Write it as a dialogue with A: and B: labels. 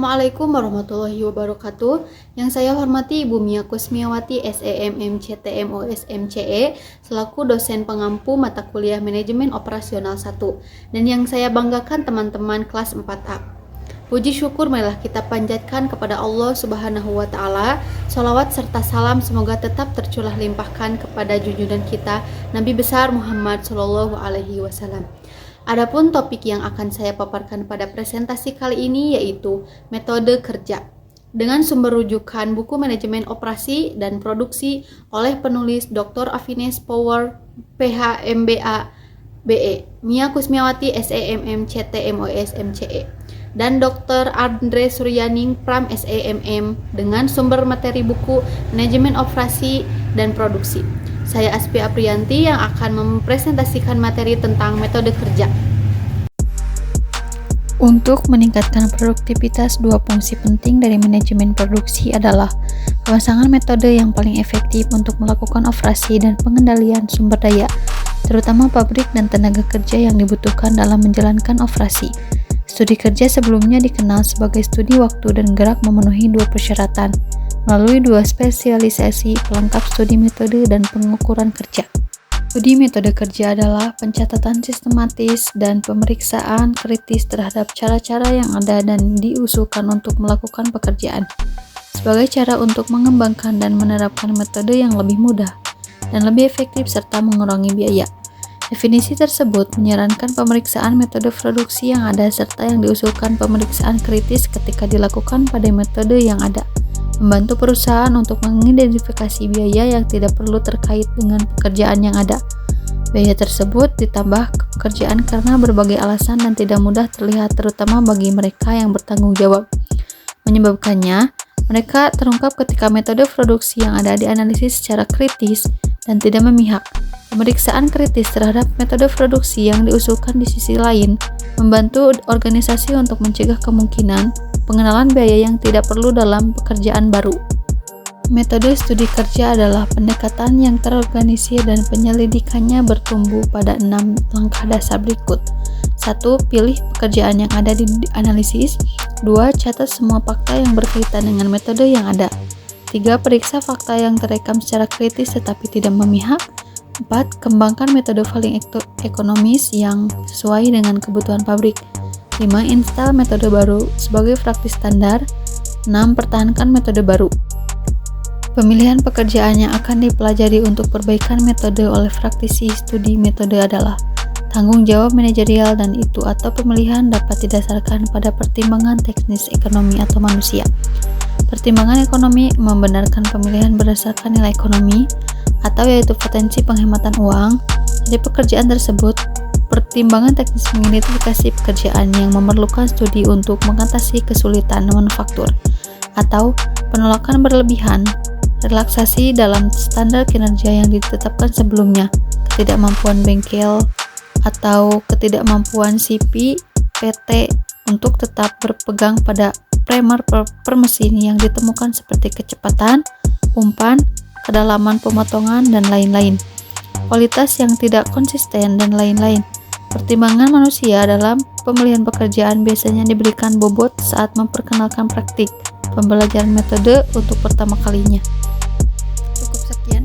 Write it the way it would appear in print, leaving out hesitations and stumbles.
A: Assalamualaikum warahmatullahi wabarakatuh. Yang saya hormati Ibu Mia Kusmiawati SEMM CTMOS MCE selaku dosen pengampu mata kuliah Manajemen Operasional 1. Dan yang saya banggakan teman-teman kelas 4A. Puji syukur marilah kita panjatkan kepada Allah Subhanahu wa taala. Sholawat serta salam semoga tetap tercurah limpahkan kepada junjungan kita Nabi besar Muhammad sallallahu alaihi wasallam. Adapun topik yang akan saya paparkan pada presentasi kali ini yaitu metode kerja dengan sumber rujukan buku Manajemen Operasi dan Produksi oleh penulis Dr. Avinash Power PH MBA BE Mia Kusmiawati SEMM CTMOS MCE dan Dr. Andre Suryaning Pram SEMM dengan sumber materi buku Manajemen Operasi dan Produksi. Saya Aspi Aprianti yang akan mempresentasikan materi tentang metode kerja. Untuk meningkatkan produktivitas, dua fungsi penting dari manajemen produksi adalah pemasangan metode yang paling efektif untuk melakukan operasi dan pengendalian sumber daya, terutama pabrik dan tenaga kerja yang dibutuhkan dalam menjalankan operasi. Studi kerja sebelumnya dikenal sebagai studi waktu dan gerak memenuhi dua persyaratan, melalui dua spesialisasi pelengkap studi metode dan pengukuran kerja. Studi metode kerja adalah pencatatan sistematis dan pemeriksaan kritis terhadap cara-cara yang ada dan diusulkan untuk melakukan pekerjaan, sebagai cara untuk mengembangkan dan menerapkan metode yang lebih mudah dan lebih efektif serta mengurangi biaya. Definisi tersebut menyarankan pemeriksaan metode produksi yang ada serta yang diusulkan pemeriksaan kritis ketika dilakukan pada metode yang ada, membantu perusahaan untuk mengidentifikasi biaya yang tidak perlu terkait dengan pekerjaan yang ada. Biaya tersebut ditambah ke pekerjaan karena berbagai alasan dan tidak mudah terlihat terutama bagi mereka yang bertanggung jawab. Menyebabkannya, mereka terungkap ketika metode produksi yang ada dianalisis secara kritis dan tidak memihak. Pemeriksaan kritis terhadap metode produksi yang diusulkan di sisi lain membantu organisasi untuk mencegah kemungkinan pengenalan biaya yang tidak perlu dalam pekerjaan baru. Metode studi kerja adalah pendekatan yang terorganisir dan penyelidikannya bertumbuh pada 6 langkah dasar berikut. 1. Pilih pekerjaan yang ada di analisis. 2. Catat semua fakta yang berkaitan dengan metode yang ada. 3. Periksa fakta yang terekam secara kritis tetapi tidak memihak. 4. Kembangkan metode paling ekonomis yang sesuai dengan kebutuhan pabrik. 5. Install metode baru sebagai praktis standar. 6. Pertahankan metode baru. Pemilihan pekerjaan yang akan dipelajari untuk perbaikan metode oleh praktisi studi metode adalah tanggung jawab manajerial dan itu atau pemilihan dapat didasarkan pada pertimbangan teknis ekonomi atau manusia. Pertimbangan ekonomi membenarkan pemilihan berdasarkan nilai ekonomi atau yaitu potensi penghematan uang dari pekerjaan tersebut. Pertimbangan teknis mengidentifikasi pekerjaan yang memerlukan studi untuk mengatasi kesulitan manufaktur atau penolakan berlebihan, relaksasi dalam standar kinerja yang ditetapkan sebelumnya, ketidakmampuan bengkel atau ketidakmampuan CP PT untuk tetap berpegang pada primer per mesin yang ditemukan seperti kecepatan, umpan, kedalaman pemotongan, dan lain-lain. Kualitas yang tidak konsisten, dan lain-lain. Pertimbangan manusia dalam pemilihan pekerjaan biasanya diberikan bobot saat memperkenalkan praktik pembelajaran metode untuk pertama kalinya. Cukup sekian